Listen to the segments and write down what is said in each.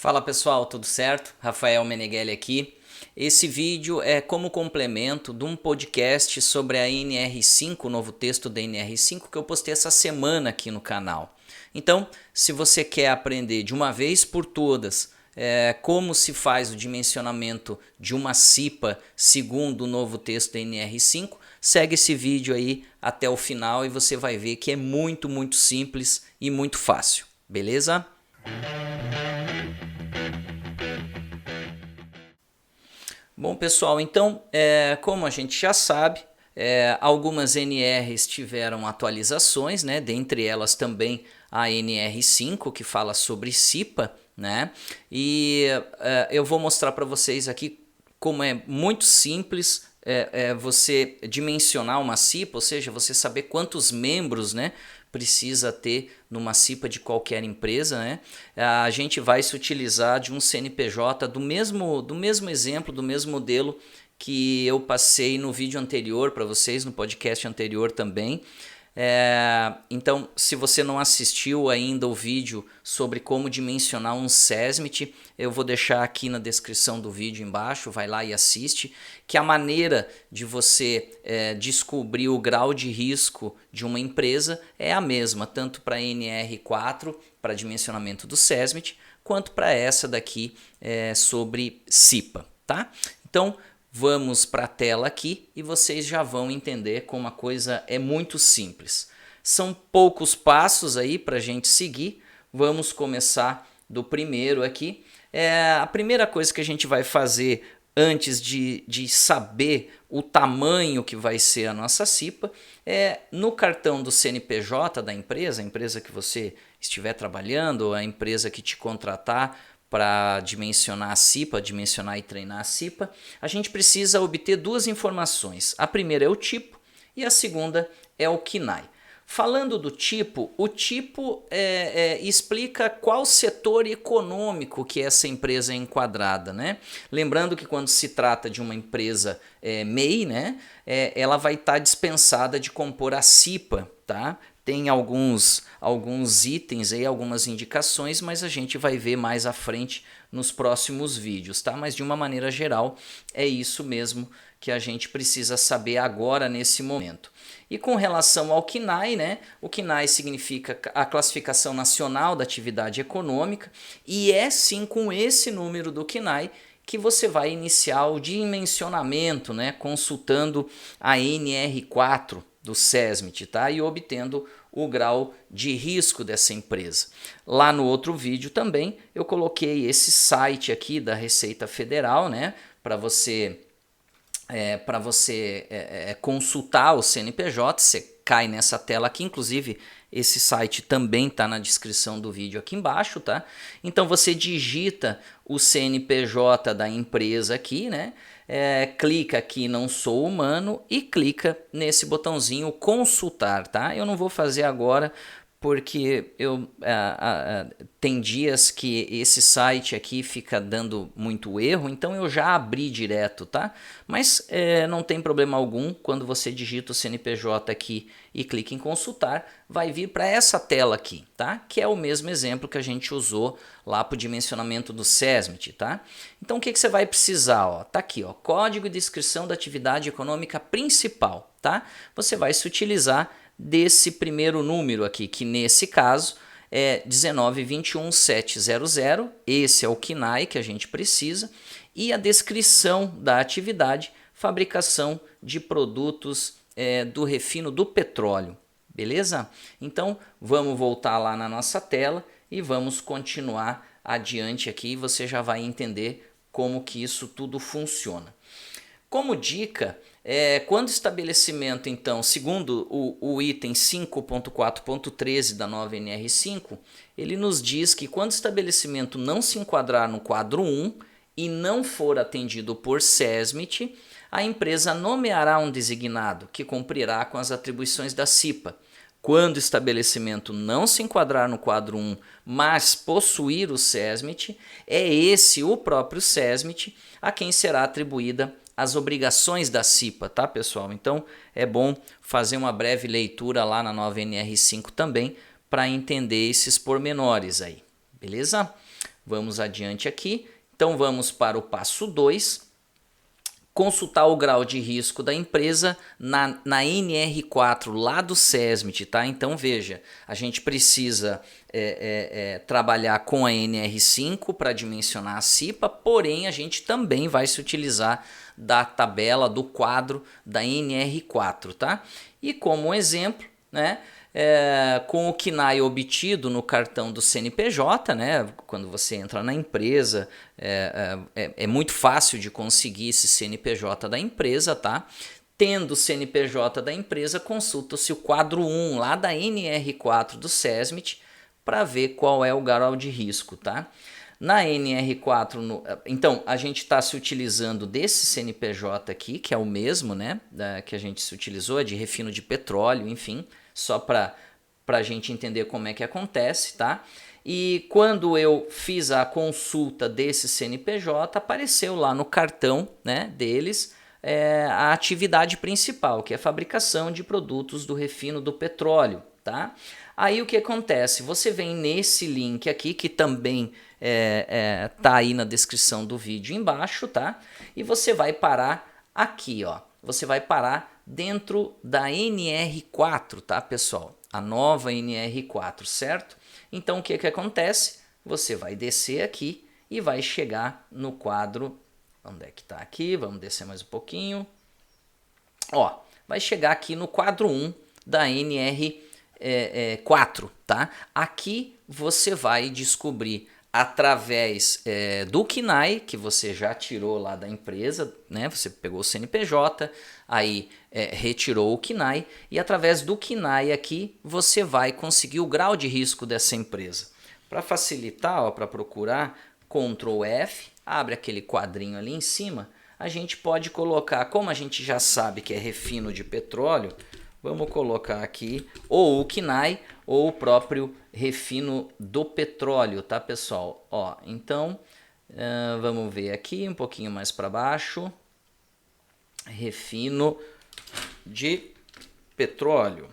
Fala pessoal, tudo certo? Rafael Meneghelli aqui. Esse vídeo é como complemento de um podcast sobre a NR5, o novo texto da NR5 que eu postei essa semana aqui no canal. Então, se você quer aprender de uma vez por todas como se faz o dimensionamento de uma CIPA segundo o novo texto da NR5, segue esse vídeo aí até o final e você vai ver que é muito simples e muito fácil, beleza? Bom, pessoal, então, como a gente já sabe, algumas NRs tiveram atualizações, né? Dentre elas também a NR5, que fala sobre CIPA, né? E eu vou mostrar para vocês aqui como é muito simples você dimensionar uma CIPA, ou seja, você saber quantos membros, né, precisa ter numa CIPA de qualquer empresa, né? A gente vai se utilizar de um CNPJ do mesmo exemplo, do mesmo modelo que eu passei no vídeo anterior para vocês, no podcast anterior também. Então, se você não assistiu ainda o vídeo sobre como dimensionar um SESMIT, eu vou deixar aqui na descrição do vídeo embaixo, vai lá e assiste, que a maneira de você descobrir o grau de risco de uma empresa é a mesma, tanto para a NR4, para dimensionamento do SESMIT, quanto para essa daqui sobre CIPA, tá? Então, vamos para a tela aqui e vocês já vão entender como a coisa é muito simples. São poucos passos aí para a gente seguir. Vamos começar do primeiro aqui. A primeira coisa que a gente vai fazer antes de saber o tamanho que vai ser a nossa CIPA no cartão do CNPJ da empresa, a empresa que você estiver trabalhando, a empresa que te contratar para dimensionar a CIPA, dimensionar e treinar a CIPA, a gente precisa obter duas informações. A primeira é o tipo e a segunda é o KNAI. Falando do tipo, o tipo explica qual setor econômico que essa empresa é enquadrada, né? Lembrando que quando se trata de uma empresa MEI, né, ela vai estar dispensada de compor a CIPA, tá? Tem alguns itens aí, algumas indicações, mas a gente vai ver mais à frente nos próximos vídeos, tá? Mas de uma maneira geral é isso mesmo que a gente precisa saber agora nesse momento. E com relação ao KNAI, né? O KNAI significa a Classificação Nacional da Atividade Econômica e é sim com esse número do KNAI que você vai iniciar o dimensionamento, né? Consultando a NR4 do SESMIT, tá? E obtendo o grau de risco dessa empresa. Lá no outro vídeo também eu coloquei esse site aqui da Receita Federal, né? Para você consultar o CNPJ, você cai nessa tela aqui, inclusive esse site também está na descrição do vídeo aqui embaixo, tá? Então você digita o CNPJ da empresa aqui, né? Clica aqui não sou humano e clica nesse botãozinho consultar, tá? Eu não vou fazer agora porque tem dias que esse site aqui fica dando muito erro, então eu já abri direto, tá? Mas não tem problema algum, quando você digita o CNPJ aqui e clica em consultar, vai vir para essa tela aqui, tá? Que é o mesmo exemplo que a gente usou lá para o dimensionamento do SESMIT, tá? Então o que você vai precisar, ó? Tá aqui, ó, código de descrição da atividade econômica principal, tá? Você vai se utilizar desse primeiro número aqui, que nesse caso é 1921700, esse é o KNAI que a gente precisa, e a descrição da atividade, fabricação de produtos do refino do petróleo, beleza? Então vamos voltar lá na nossa tela e vamos continuar adiante aqui, você já vai entender como que isso tudo funciona. Como dica, quando o estabelecimento, então, segundo o item 5.4.13 da nova NR5, ele nos diz que quando o estabelecimento não se enquadrar no quadro 1 e não for atendido por SESMIT, a empresa nomeará um designado que cumprirá com as atribuições da CIPA. Quando o estabelecimento não se enquadrar no quadro 1, mas possuir o SESMIT, é esse o próprio SESMIT a quem será atribuída as obrigações da CIPA, tá, pessoal? Então é bom fazer uma breve leitura lá na nova NR5 também para entender esses pormenores aí, beleza? Vamos adiante aqui. Então vamos para o passo 2. Consultar o grau de risco da empresa na NR4 lá do SESMIT, tá? Então veja, a gente precisa trabalhar com a NR5 para dimensionar a CIPA, porém a gente também vai se utilizar da tabela, do quadro da NR4, tá? E como exemplo, né? Com o KNAI obtido no cartão do CNPJ, né? Quando você entra na empresa, é muito fácil de conseguir esse CNPJ da empresa, tá? Tendo o CNPJ da empresa, consulta-se o quadro 1 lá da NR4 do SESMIT para ver qual é o grau de risco, tá? Na NR4, então a gente está se utilizando desse CNPJ aqui, que é o mesmo, né? Que a gente se utilizou, de refino de petróleo, enfim, só para a gente entender como é que acontece, tá? E quando eu fiz a consulta desse CNPJ, apareceu lá no cartão, né, deles a atividade principal, que é a fabricação de produtos do refino do petróleo, tá? Aí o que acontece? Você vem nesse link aqui, que também tá aí na descrição do vídeo embaixo, tá? E você vai parar aqui, ó. Você vai parar dentro da NR4, tá, pessoal? A nova NR4, certo? Então o que acontece? Você vai descer aqui e vai chegar no quadro. Onde é que tá aqui? Vamos descer mais um pouquinho. Ó, vai chegar aqui no quadro 1 da NR4, tá? Aqui você vai descobrir através do KNAI, que você já tirou lá da empresa, né? Você pegou o CNPJ, aí retirou o KNAI, e através do KNAI aqui você vai conseguir o grau de risco dessa empresa. Para facilitar, para procurar, Ctrl F, abre aquele quadrinho ali em cima, a gente pode colocar, como a gente já sabe que é refino de petróleo, vamos colocar aqui ou o KNAI ou o próprio refino do petróleo, tá, pessoal? Ó, então, vamos ver aqui um pouquinho mais para baixo. Refino de petróleo,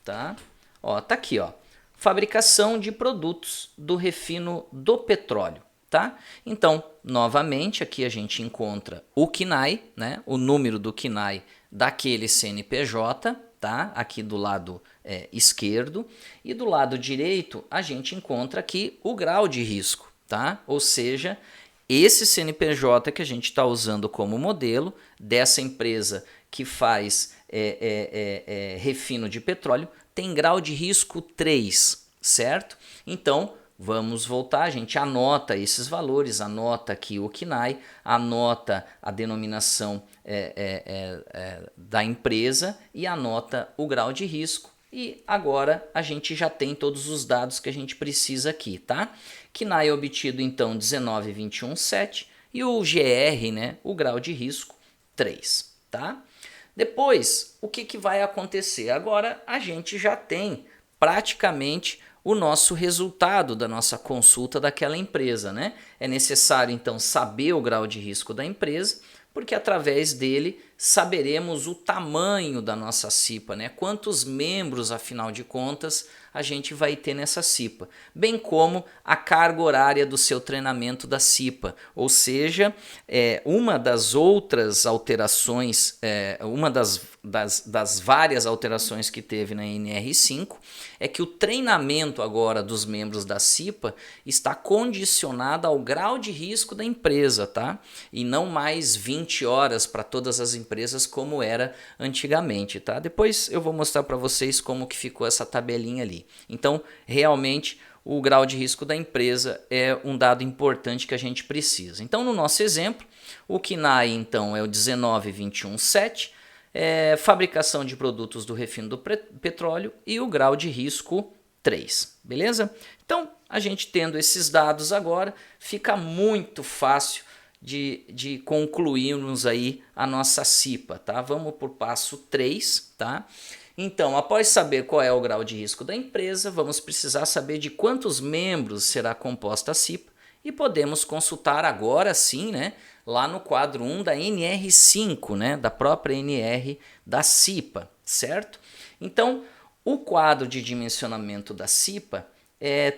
tá? Ó, tá aqui, ó. Fabricação de produtos do refino do petróleo, tá? Então, novamente, aqui a gente encontra o KNAI, né? O número do KNAI daquele CNPJ, tá? Aqui do lado esquerdo, e do lado direito a gente encontra aqui o grau de risco, tá? Ou seja, esse CNPJ que a gente está usando como modelo dessa empresa que faz refino de petróleo tem grau de risco 3, certo? Então, vamos voltar, a gente anota esses valores, anota aqui o KNAI, anota a denominação da empresa e anota o grau de risco. E agora a gente já tem todos os dados que a gente precisa aqui, tá? KNAI obtido então 19.21.7 e o GR, né, o grau de risco 3, tá? Depois, o que vai acontecer? Agora a gente já tem praticamente o nosso resultado da nossa consulta daquela empresa, né? É necessário então saber o grau de risco da empresa, porque através dele saberemos o tamanho da nossa CIPA, né? Quantos membros, afinal de contas, a gente vai ter nessa CIPA, bem como a carga horária do seu treinamento da CIPA, ou seja, uma das outras alterações, uma das várias alterações que teve na NR5 é que o treinamento agora dos membros da CIPA está condicionado ao grau de risco da empresa, tá? E não mais 20 horas para todas as empresas como era antigamente, tá? Depois eu vou mostrar para vocês como que ficou essa tabelinha ali. Então, realmente, o grau de risco da empresa é um dado importante que a gente precisa. Então, no nosso exemplo, o KNAI então é o 19.21.7, fabricação de produtos do refino do petróleo e o grau de risco 3, beleza? Então, a gente tendo esses dados agora, fica muito fácil de concluirmos aí a nossa CIPA, tá? Vamos para o passo 3, tá? Então, após saber qual é o grau de risco da empresa, vamos precisar saber de quantos membros será composta a CIPA e podemos consultar agora sim, né, lá no quadro 1 da NR5, né, da própria NR da CIPA, certo? Então, o quadro de dimensionamento da CIPA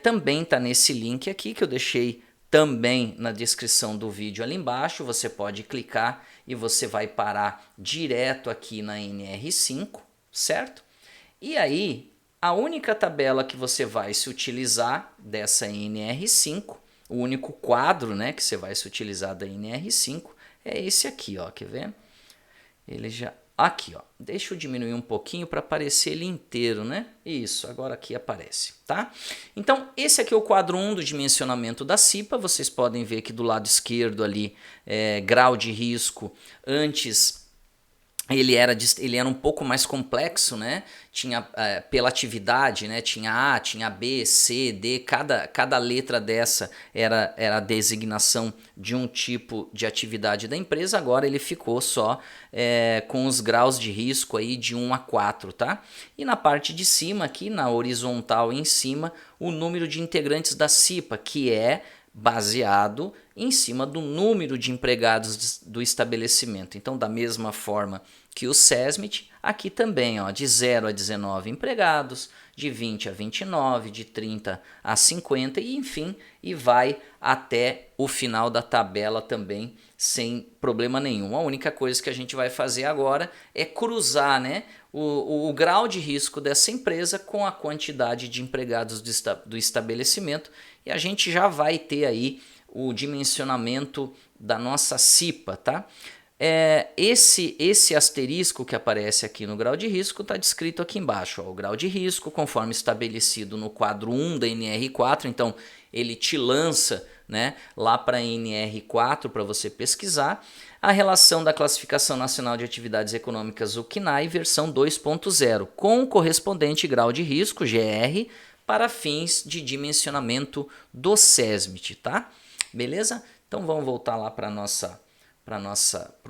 também está nesse link aqui que eu deixei também na descrição do vídeo ali embaixo. Você pode clicar e você vai parar direto aqui na NR5, certo? E aí, a única tabela que você vai se utilizar dessa NR5, o único quadro, né, que você vai se utilizar da NR5 é esse aqui, ó, quer ver? Ele já... Aqui, ó, deixa eu diminuir um pouquinho para aparecer ele inteiro, né? Isso, agora aqui aparece, tá? Então, esse aqui é o quadro 1 do dimensionamento da CIPA. Vocês podem ver que do lado esquerdo ali, grau de risco. Antes ele era um pouco mais complexo, né? Tinha pela atividade, né? Tinha A, tinha B, C, D, cada letra dessa era a designação de um tipo de atividade da empresa. Agora ele ficou só com os graus de risco aí de 1 a 4, tá? E na parte de cima aqui, na horizontal em cima, o número de integrantes da CIPA, que é baseado em cima do número de empregados do estabelecimento. Então, da mesma forma que o SESMIT, aqui também, ó, de 0 a 19 empregados, de 20 a 29, de 30 a 50 e enfim, e vai até o final da tabela também sem problema nenhum. A única coisa que a gente vai fazer agora é cruzar, né, o grau de risco dessa empresa com a quantidade de empregados do estabelecimento e a gente já vai ter aí o dimensionamento da nossa CIPA, tá? Esse asterisco que aparece aqui no grau de risco está descrito aqui embaixo. Ó, o grau de risco, conforme estabelecido no quadro 1 da NR4, então ele te lança, né, lá para a NR4 para você pesquisar. A relação da Classificação Nacional de Atividades Econômicas, o CNAE, versão 2.0, com o correspondente grau de risco, GR, para fins de dimensionamento do SESMIT, tá? Beleza? Então vamos voltar lá para o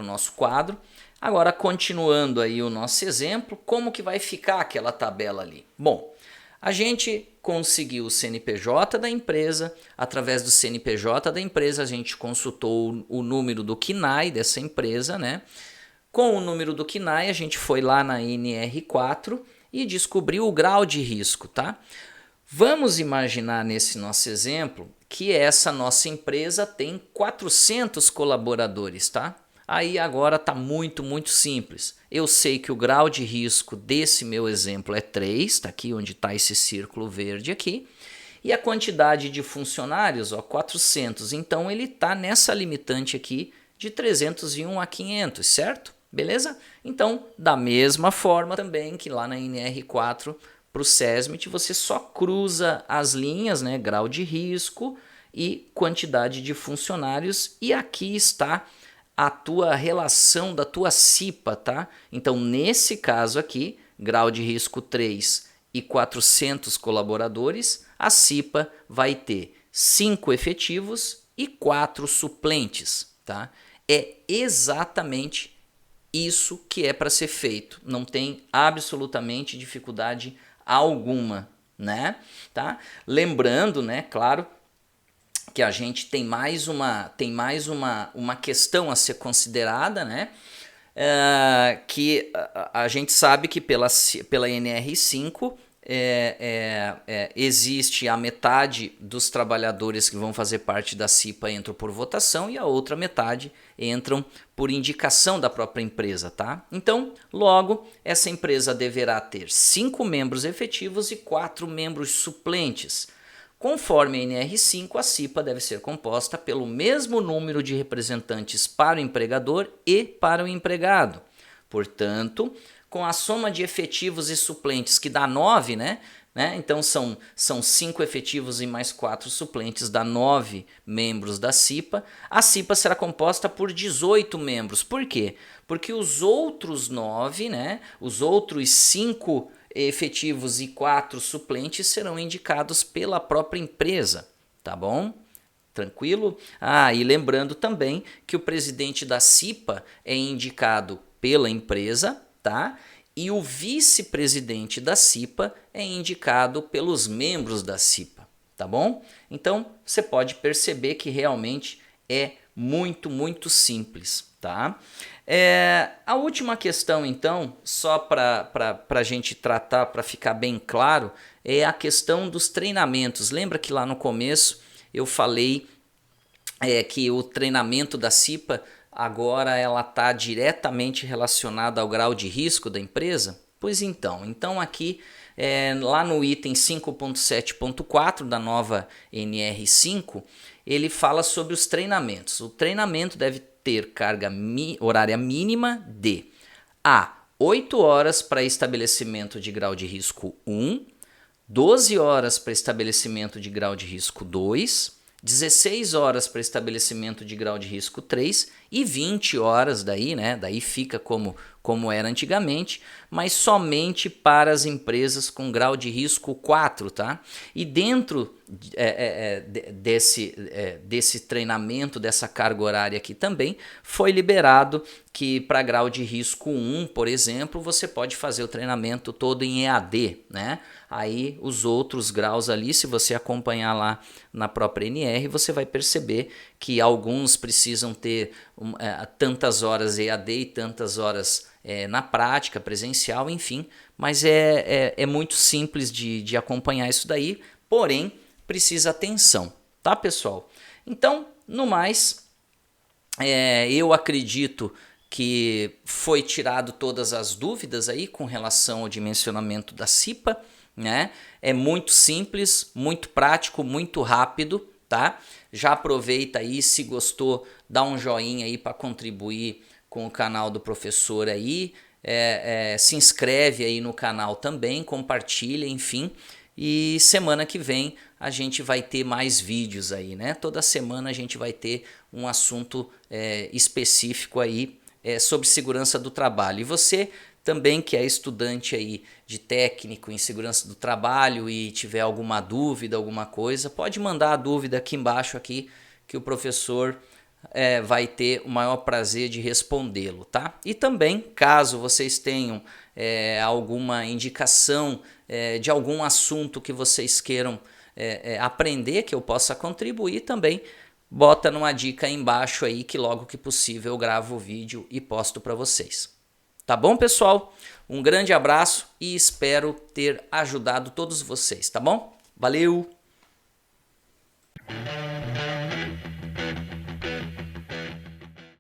nosso quadro. Agora, continuando aí o nosso exemplo, como que vai ficar aquela tabela ali? Bom, a gente conseguiu o CNPJ da empresa, através do CNPJ da empresa a gente consultou o número do CNAE dessa empresa, né? Com o número do CNAE a gente foi lá na NR4 e descobriu o grau de risco, tá? Vamos imaginar nesse nosso exemplo que essa nossa empresa tem 400 colaboradores, tá? Aí agora tá muito simples. Eu sei que o grau de risco desse meu exemplo é 3, tá aqui onde está esse círculo verde aqui. E a quantidade de funcionários, ó, 400. Então ele tá nessa limitante aqui de 301 a 500, certo? Beleza? Então, da mesma forma também que lá na NR4 para o SESMIT, você só cruza as linhas, né, grau de risco e quantidade de funcionários, e aqui está a tua relação da tua CIPA, tá? Então, nesse caso aqui, grau de risco 3 e 400 colaboradores, a CIPA vai ter 5 efetivos e 4 suplentes, tá? É exatamente isso que é para ser feito, não tem absolutamente dificuldade alguma, né? Tá? Lembrando, né, claro, que a gente tem mais uma questão a ser considerada, né? Que a gente sabe que pela NR5 existe a metade dos trabalhadores que vão fazer parte da CIPA entram por votação e a outra metade entram por indicação da própria empresa, tá? Então, logo, essa empresa deverá ter 5 membros efetivos e 4 membros suplentes. Conforme a NR5, a CIPA deve ser composta pelo mesmo número de representantes para o empregador e para o empregado. Portanto, com a soma de efetivos e suplentes que dá 9, né? Então são 5 efetivos e mais 4 suplentes, dá 9 membros da CIPA. A CIPA será composta por 18 membros. Por quê? Porque os outros 9, né? Os outros 5 efetivos e 4 suplentes serão indicados pela própria empresa, tá bom? Tranquilo? E lembrando também que o presidente da CIPA é indicado pela empresa, tá? E o vice-presidente da CIPA é indicado pelos membros da CIPA, tá bom? Então, você pode perceber que realmente é muito simples, tá? A última questão, então, só para a gente tratar, para ficar bem claro, é a questão dos treinamentos. Lembra que lá no começo eu falei que o treinamento da CIPA agora ela está diretamente relacionada ao grau de risco da empresa? Pois então aqui lá no item 5.7.4 da nova NR5, ele fala sobre os treinamentos. O treinamento deve ter carga horária mínima de 8 horas para estabelecimento de grau de risco 1, 12 horas para estabelecimento de grau de risco 2, 16 horas para estabelecimento de grau de risco 3 e 20 horas daí, né? Daí fica como era antigamente, mas somente para as empresas com grau de risco 4, tá? E dentro desse treinamento, dessa carga horária aqui também, foi liberado que para grau de risco 1, por exemplo, você pode fazer o treinamento todo em EAD, né? Aí os outros graus ali, se você acompanhar lá na própria NR, você vai perceber que alguns precisam ter tantas horas EAD e tantas horas na prática, presencial, enfim. Mas é muito simples de acompanhar isso daí, porém precisa atenção, tá, pessoal? Então, no mais, eu acredito que foi tirado todas as dúvidas aí com relação ao dimensionamento da CIPA, né? É muito simples, muito prático, muito rápido, tá? Já aproveita aí, se gostou, dá um joinha aí para contribuir com o canal do professor aí, se inscreve aí no canal também, compartilha, enfim. E semana que vem a gente vai ter mais vídeos aí, né? Toda semana a gente vai ter um assunto específico aí sobre segurança do trabalho. E você também que é estudante aí de técnico em segurança do trabalho e tiver alguma dúvida, alguma coisa, pode mandar a dúvida aqui embaixo aqui, que o professor vai ter o maior prazer de respondê-lo, tá? E também, caso vocês tenham alguma indicação de algum assunto que vocês queiram aprender, que eu possa contribuir também, bota numa dica aí embaixo aí que logo que possível eu gravo o vídeo e posto para vocês. Tá bom, pessoal? Um grande abraço e espero ter ajudado todos vocês, tá bom? Valeu!